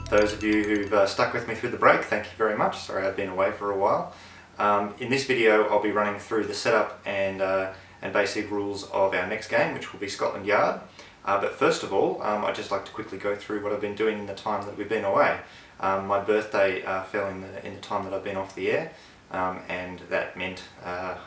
Those of you who've stuck with me through the break, thank you very much. Sorry I've been away for a while. In this video I'll be running through the setup and basic rules of our next game, which will be Scotland Yard. But first of all, I'd just like to quickly go through what I've been doing in the time that we've been away. My birthday fell in the time that I've been off the air, and that meant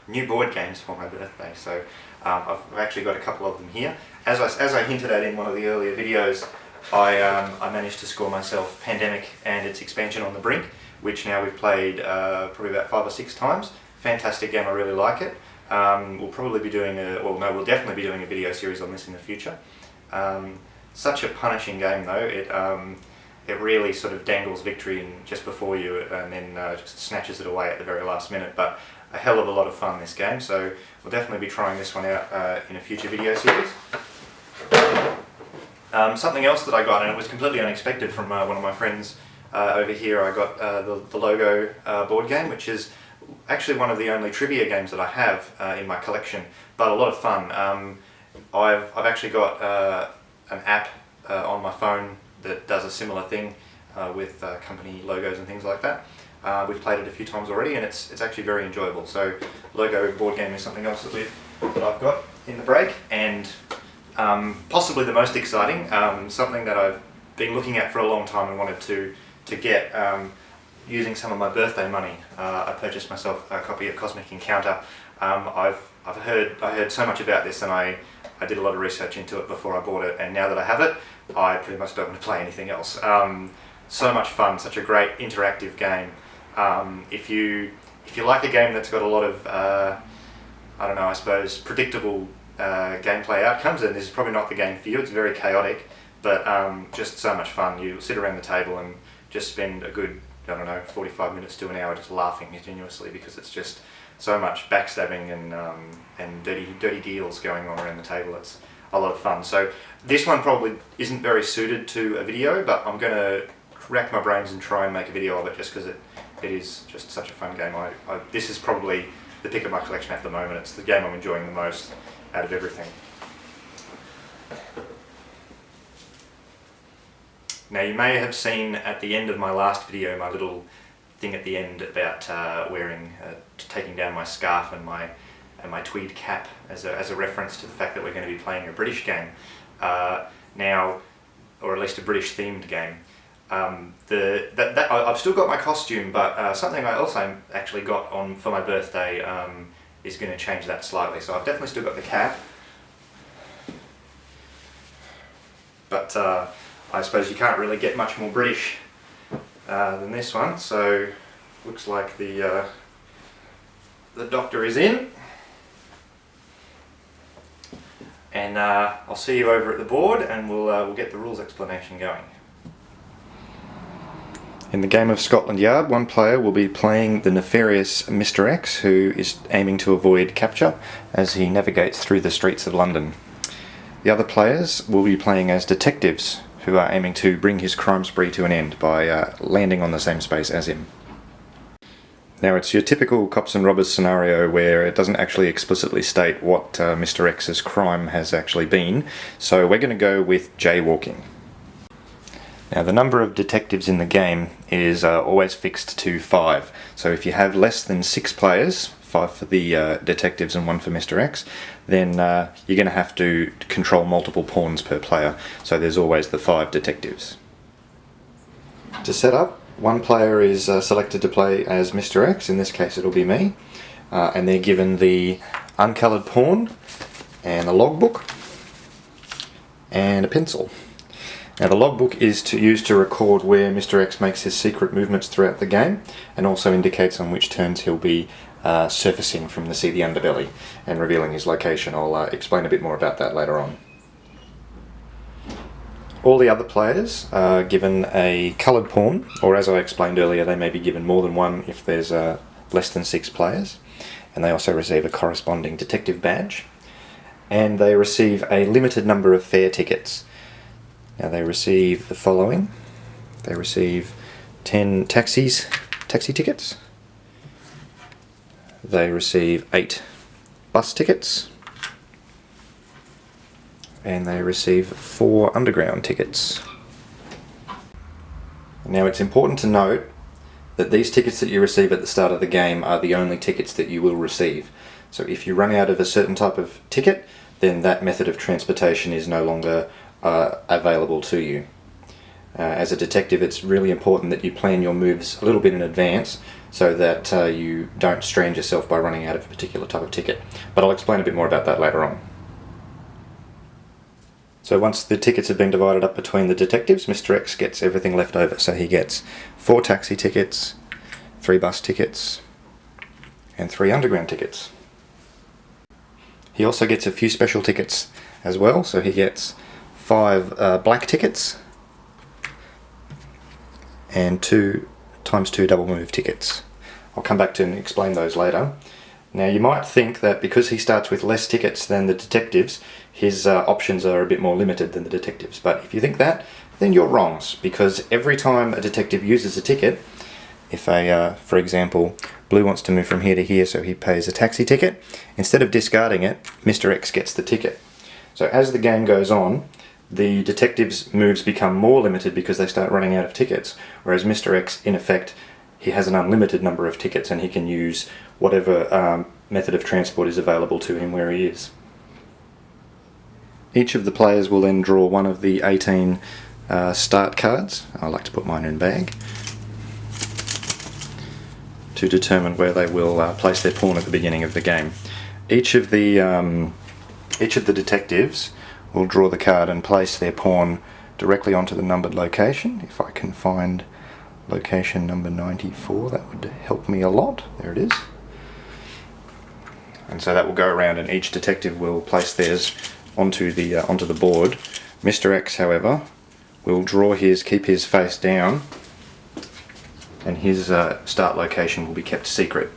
new board games for my birthday. So I've actually got a couple of them here. As I hinted at in one of the earlier videos, I managed to score myself Pandemic and its expansion On the Brink, which now we've played probably about 5 or 6 times. Fantastic game, I really like it. We'll probably be doing we'll definitely be doing a video series on this in the future. Such a punishing game though. It really sort of dangles victory just before you and then just snatches it away at the very last minute. But a hell of a lot of fun, this game, so we'll definitely be trying this one out in a future video series. Something else that I got, and it was completely unexpected from one of my friends over here, I got the Logo board game, which is actually one of the only trivia games that I have in my collection, but a lot of fun. I've actually got an app on my phone that does a similar thing with company logos and things like that. We've played it a few times already, and it's actually very enjoyable. So Logo board game is something else that I've got in the break, and possibly the most exciting, something that I've been looking at for a long time and wanted to get. Using some of my birthday money, I purchased myself a copy of Cosmic Encounter. I heard so much about this, and I did a lot of research into it before I bought it, and now that I have it, I pretty much don't want to play anything else. So much fun, such a great interactive game. If you like a game that's got a lot of I don't know, I suppose predictable gameplay outcomes, then this is probably not the game for you. It's very chaotic, but just so much fun. You sit around the table and just spend a good, I don't know, 45 minutes to an hour just laughing continuously, because it's just so much backstabbing and dirty deals going on around the table. It's a lot of fun. So this one probably isn't very suited to a video, but I'm going to rack my brains and try and make a video of it, just because it is just such a fun game. This is probably the pick of my collection at the moment. It's the game I'm enjoying the most out of everything. Now, you may have seen at the end of my last video my little thing at the end about taking down my scarf and my tweed cap as a reference to the fact that we're going to be playing a British game now, or at least a British themed game. I've still got my costume, but something I also actually got on for my birthday is going to change that slightly. So I've definitely still got the cap, but I suppose you can't really get much more British than this one. So looks like the doctor is in, and I'll see you over at the board, and we'll get the rules explanation going. In the game of Scotland Yard, one player will be playing the nefarious Mr. X, who is aiming to avoid capture as he navigates through the streets of London. The other players will be playing as detectives, who are aiming to bring his crime spree to an end by landing on the same space as him. Now, it's your typical cops and robbers scenario where it doesn't actually explicitly state what Mr. X's crime has actually been, so we're going to go with jaywalking. Now, the number of detectives in the game is always fixed to 5, so if you have less than 6 players, 5 for the detectives and 1 for Mr. X, then you're going to have to control multiple pawns per player, so there's always the 5 detectives. To set up, one player is selected to play as Mr. X, in this case it'll be me, and they're given the uncoloured pawn and a logbook and a pencil. Now, the logbook is used to record where Mr. X makes his secret movements throughout the game, and also indicates on which turns he'll be surfacing from the seedy underbelly and revealing his location. I'll explain a bit more about that later on. All the other players are given a coloured pawn, or as I explained earlier, they may be given more than one if there's less than 6 players, and they also receive a corresponding detective badge, and they receive a limited number of fare tickets. Now, they receive the following. They receive 10 taxi tickets. They receive 8 bus tickets. And they receive 4 underground tickets. Now it's important to note that these tickets that you receive at the start of the game are the only tickets that you will receive. So if you run out of a certain type of ticket, then that method of transportation is no longer available to you. As a detective, it's really important that you plan your moves a little bit in advance so that you don't strand yourself by running out of a particular type of ticket. But I'll explain a bit more about that later on. So once the tickets have been divided up between the detectives, Mr. X gets everything left over. So he gets 4 taxi tickets, 3 bus tickets, and 3 underground tickets. He also gets a few special tickets as well. So he gets 5 black tickets and 2 times 2 double move tickets. I'll come back to and explain those later. Now you might think that because he starts with less tickets than the detectives, his options are a bit more limited than the detectives. But if you think that, then you're wrong, because every time a detective uses a ticket, if for example, Blue wants to move from here to here, so he pays a taxi ticket, instead of discarding it, Mr. X gets the ticket. So as the game goes on, the detectives' moves become more limited because they start running out of tickets, whereas Mr. X, in effect, he has an unlimited number of tickets and he can use whatever method of transport is available to him where he is. Each of the players will then draw one of the 18 start cards. I like to put mine in a bag to determine where they will place their pawn at the beginning of the game. Each of the detectives will draw the card and place their pawn directly onto the numbered location. If I can find location number 94, that would help me a lot. There it is. And so that will go around and each detective will place theirs onto the board. Mr. X, however, will draw his, keep his face down, and his start location will be kept secret.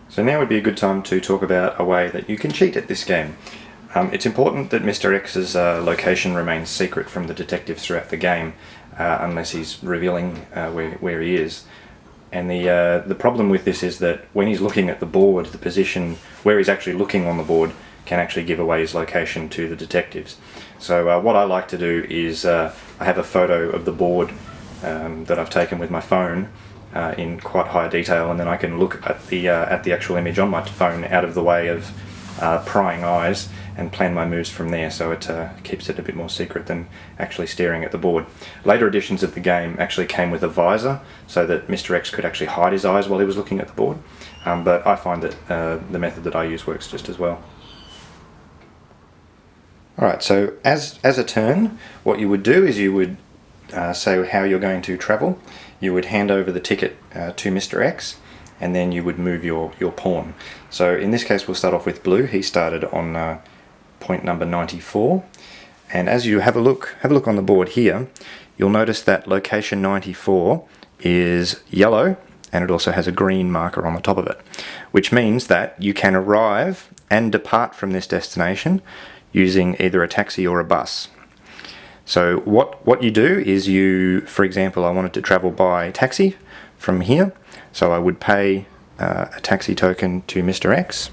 So now would be a good time to talk about a way that you can cheat at this game. It's important that Mr. X's location remains secret from the detectives throughout the game, unless he's revealing where he is. And the problem with this is that when he's looking at the board, the position where he's actually looking on the board can actually give away his location to the detectives. So what I like to do is I have a photo of the board that I've taken with my phone in quite high detail, and then I can look at the actual image on my phone out of the way of prying eyes and plan my moves from there, so it keeps it a bit more secret than actually staring at the board. Later editions of the game actually came with a visor so that Mr. X could actually hide his eyes while he was looking at the board, but I find that the method that I use works just as well. Alright, so as a turn, what you would do is you would say how you're going to travel. You would hand over the ticket to Mr. X, and then you would move your pawn. So in this case we'll start off with Blue. He started on point number 94, and as you have a look on the board here, you'll notice that location 94 is yellow, and it also has a green marker on the top of it, which means that you can arrive and depart from this destination using either a taxi or a bus. So what you do is you, for example, I wanted to travel by taxi from here, so I would pay a taxi token to Mr. X,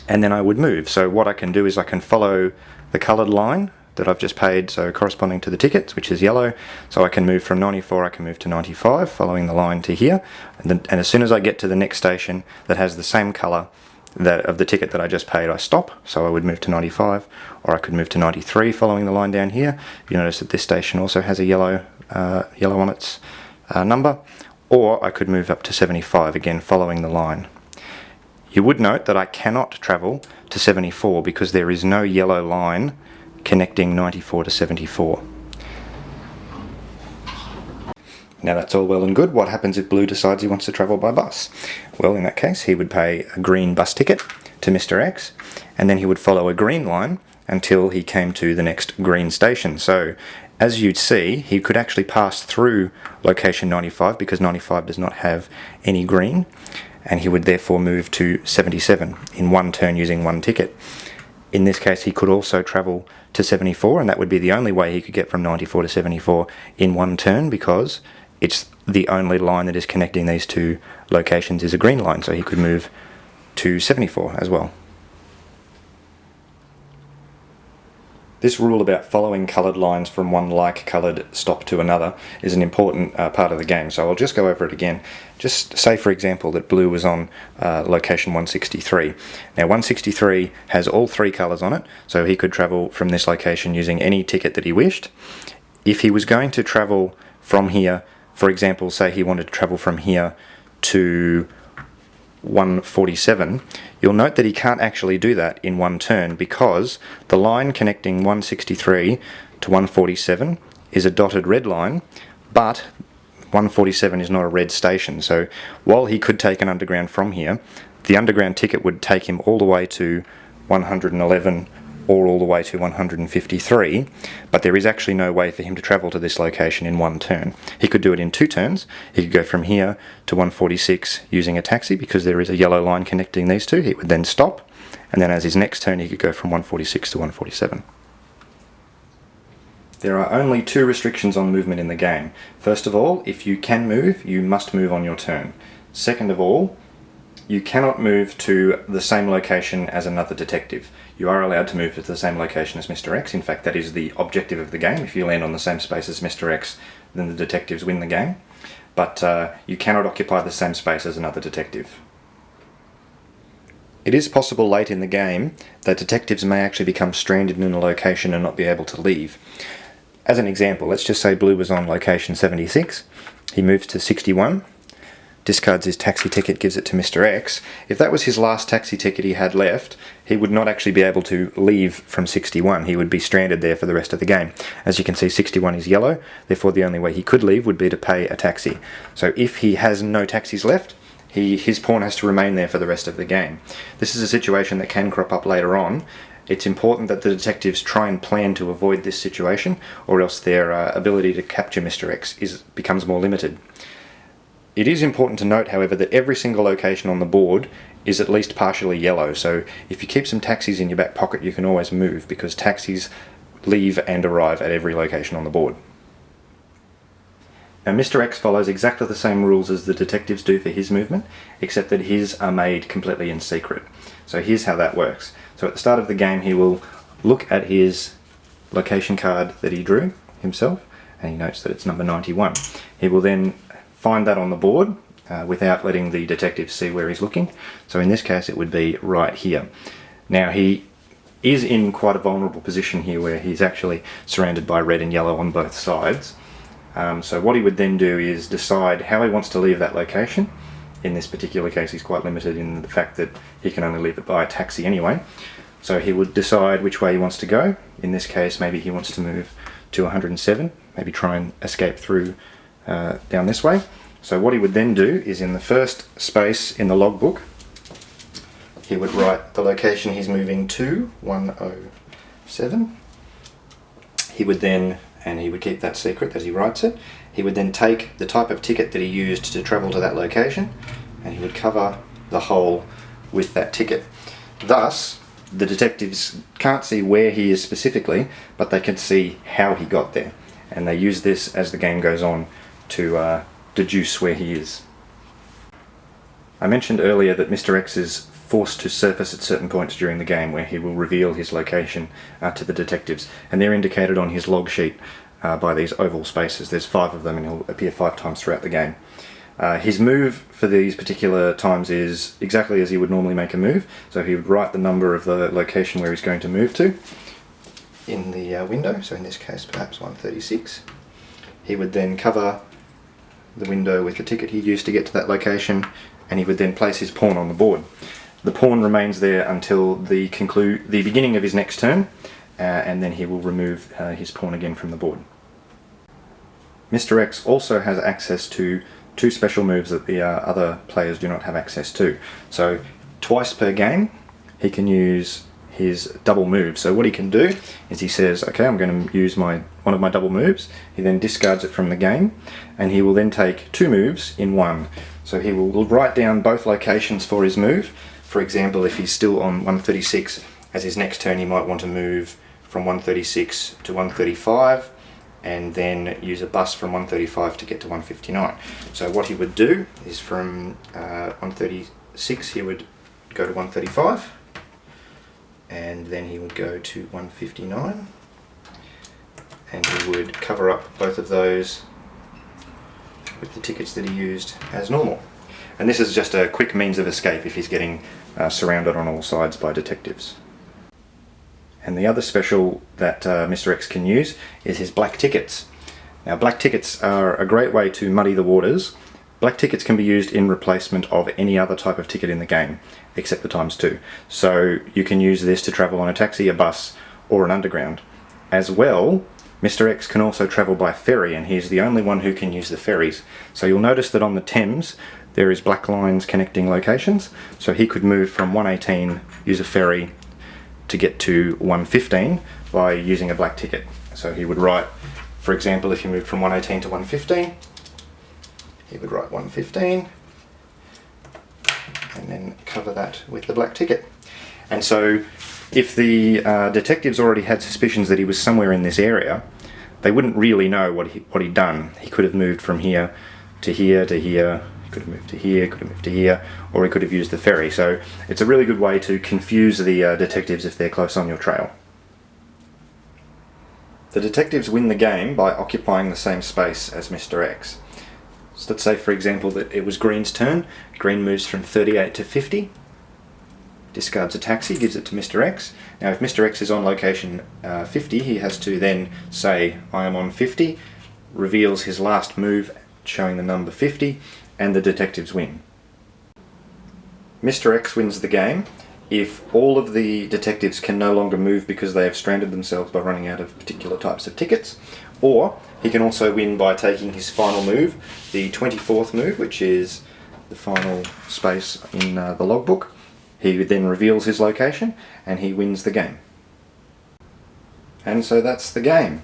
and then I would move. So what I can do is I can follow the coloured line that I've just paid, so corresponding to the tickets, which is yellow. So I can move from 94, I can move to 95, following the line to here, and as soon as I get to the next station that has the same colour of the ticket that I just paid, I stop. So I would move to 95, or I could move to 93 following the line down here. You notice that this station also has a yellow on its number, or I could move up to 75 again following the line. You would note that I cannot travel to 74 because there is no yellow line connecting 94 to 74. Now that's all well and good. What happens if Blue decides he wants to travel by bus? Well, in that case he would pay a green bus ticket to Mr. X, and then he would follow a green line until he came to the next green station. So as you'd see, he could actually pass through location 95 because 95 does not have any green, and he would therefore move to 77 in one turn using one ticket. In this case he could also travel to 74, and that would be the only way he could get from 94 to 74 in one turn, because it's the only line that is connecting these two locations is a green line, so he could move to 74 as well. This rule about following coloured lines from one like-coloured stop to another is an important part of the game, so I'll just go over it again. Just say, for example, that blue was on location 163. Now 163 has all three colours on it, so he could travel from this location using any ticket that he wished. If he was going to travel from here, for example, say he wanted to travel from here to 147, you'll note that he can't actually do that in one turn because the line connecting 163 to 147 is a dotted red line, but 147 is not a red station. So while he could take an underground from here, the underground ticket would take him all the way to 111 or all the way to 153, but there is actually no way for him to travel to this location in one turn. He could do it in two turns. He could go from here to 146 using a taxi because there is a yellow line connecting these two. He would then stop, and then as his next turn he could go from 146 to 147. There are only two restrictions on movement in the game. First of all, if you can move, you must move on your turn. Second of all, you cannot move to the same location as another detective. You are allowed to move to the same location as Mr. X. In fact, that is the objective of the game. If you land on the same space as Mr. X, then the detectives win the game. But you cannot occupy the same space as another detective. It is possible late in the game that detectives may actually become stranded in a location and not be able to leave. As an example, let's just say Blue was on location 76. He moves to 61. Discards his taxi ticket, gives it to Mr. X. If that was his last taxi ticket he had left, he would not actually be able to leave from 61. He would be stranded there for the rest of the game. As you can see, 61 is yellow, therefore the only way he could leave would be to pay a taxi. So if he has no taxis left, his pawn has to remain there for the rest of the game. This is a situation that can crop up later on. It's important that the detectives try and plan to avoid this situation, or else their ability to capture Mr. X becomes more limited. It is important to note, however, that every single location on the board is at least partially yellow, so if you keep some taxis in your back pocket you can always move, because taxis leave and arrive at every location on the board. Now Mr. X follows exactly the same rules as the detectives do for his movement, except that his are made completely in secret. So here's how that works. So at the start of the game he will look at his location card that he drew himself, and he notes that it's number 91. He will then find that on the board without letting the detective see where he's looking. So in this case it would be right here. Now he is in quite a vulnerable position here where he's actually surrounded by red and yellow on both sides. So what he would then do is decide how he wants to leave that location. In this particular case he's quite limited in the fact that he can only leave it by a taxi anyway. So he would decide which way he wants to go. In this case maybe he wants to move to 107, maybe try and escape through down this way. So what he would then do is in the first space in the logbook he would write the location he's moving to, 107. He would then, and he would keep that secret as he writes it, he would then take the type of ticket that he used to travel to that location and he would cover the hole with that ticket. Thus the detectives can't see where he is specifically, but they can see how he got there, and they use this as the game goes on to deduce where he is. I mentioned earlier that Mr. X is forced to surface at certain points during the game where he will reveal his location to the detectives, and they're indicated on his log sheet by these oval spaces. There's 5 of them and he'll appear 5 times throughout the game. His move for these particular times is exactly as he would normally make a move, so he would write the number of the location where he's going to move to in the window, so in this case perhaps 136. He would then cover the window with the ticket he used to get to that location, and he would then place his pawn on the board. The pawn remains there until the beginning of his next turn, and then he will remove his pawn again from the board. Mr. X also has access to 2 special moves that the other players do not have access to. So twice per game he can use his double move. So what he can do is he says, okay, I'm going to use one of my double moves. He then discards it from the game, and he will then take 2 moves in one. So he will write down both locations for his move. For example, if he's still on 136, as his next turn he might want to move from 136 to 135, and then use a bus from 135 to get to 159. So what he would do is from 136 he would go to 135, and then he would go to 159, he would cover up both of those with the tickets that he used as normal. And this is just a quick means of escape if he's getting surrounded on all sides by detectives. And the other special that Mr. X can use is his black tickets. Now, black tickets are a great way to muddy the waters. Black tickets can be used in replacement of any other type of ticket in the game, except the ×2. So you can use this to travel on a taxi, a bus, or an underground. As well, Mr. X can also travel by ferry, and he's the only one who can use the ferries. So you'll notice that on the Thames, there is black lines connecting locations, so he could move from 118, use a ferry, to get to 115 by using a black ticket. So he would write, for example, if he moved from 118 to 115, he would write 115 and then cover that with the black ticket. And so if the detectives already had suspicions that he was somewhere in this area, they wouldn't really know what he'd done. He could have moved from here to here to here, could have moved to here, could have moved to here, or he could have used the ferry. So it's a really good way to confuse the detectives if they're close on your trail. The detectives win the game by occupying the same space as Mr. X. So let's say, for example, that it was Green's turn. Green moves from 38 to 50, discards a taxi, gives it to Mr. X. Now if Mr. X is on location 50, he has to then say, I am on 50, reveals his last move showing the number 50, and the detectives win. Mr. X wins the game if all of the detectives can no longer move because they have stranded themselves by running out of particular types of tickets, or he can also win by taking his final move, the 24th move, which is the final space in the logbook. He then reveals his location and he wins the game. And so that's the game.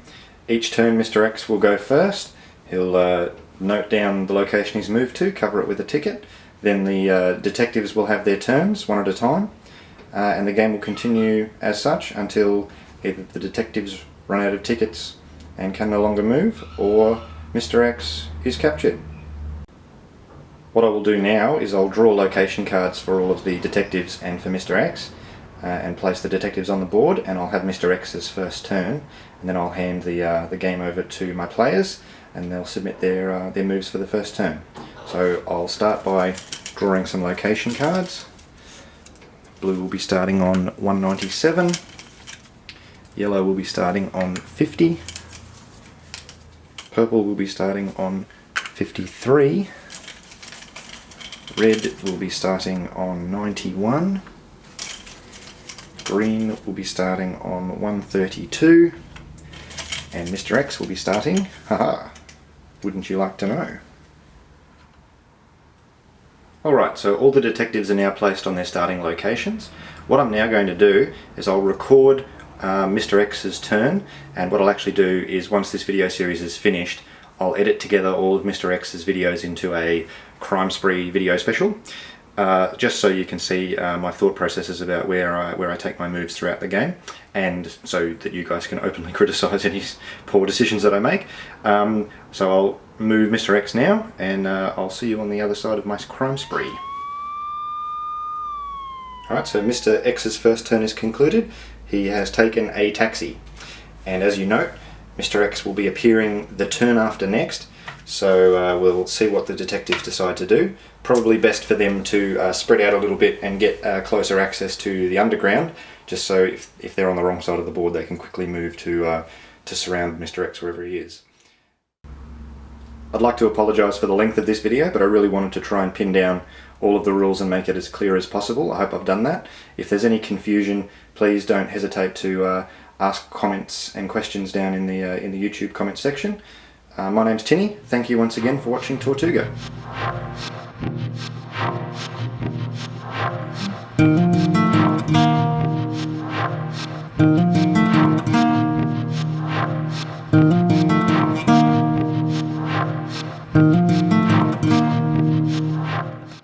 Each turn Mr. X will go first. He'll note down the location he's moved to, cover it with a ticket. Then the detectives will have their turns one at a time, and the game will continue as such until either the detectives run out of tickets and can no longer move, or Mr. X is captured. What I will do now is I'll draw location cards for all of the detectives and for Mr. X, and place the detectives on the board, and I'll have Mr. X's first turn, and then I'll hand the game over to my players, and they'll submit their moves for the first turn. So I'll start by drawing some location cards. Blue will be starting on 197, yellow will be starting on 50, purple will be starting on 53, red will be starting on 91, green will be starting on 132, and Mr. X will be starting, haha, wouldn't you like to know? Alright, so all the detectives are now placed on their starting locations. What I'm now going to do is I'll record Mr. X's turn, and what I'll actually do is once this video series is finished, I'll edit together all of Mr. X's videos into a crime spree video special, just so you can see my thought processes about where I take my moves throughout the game, and so that you guys can openly criticise any poor decisions that I make. So I'll move Mr. X now, and I'll see you on the other side of my crime spree. Alright, so Mr. X's first turn is concluded. He has taken a taxi, and as you note, Mr. X will be appearing the turn after next, so we'll see what the detectives decide to do. Probably best for them to spread out a little bit and get closer access to the underground, just so if they're on the wrong side of the board they can quickly move to surround Mr. X wherever he is. I'd like to apologise for the length of this video, but I really wanted to try and pin down all of the rules and make it as clear as possible. I hope I've done that. If there's any confusion, please don't hesitate to ask comments and questions down in the YouTube comment section. My name's Tinny. Thank you once again for watching Tortuga.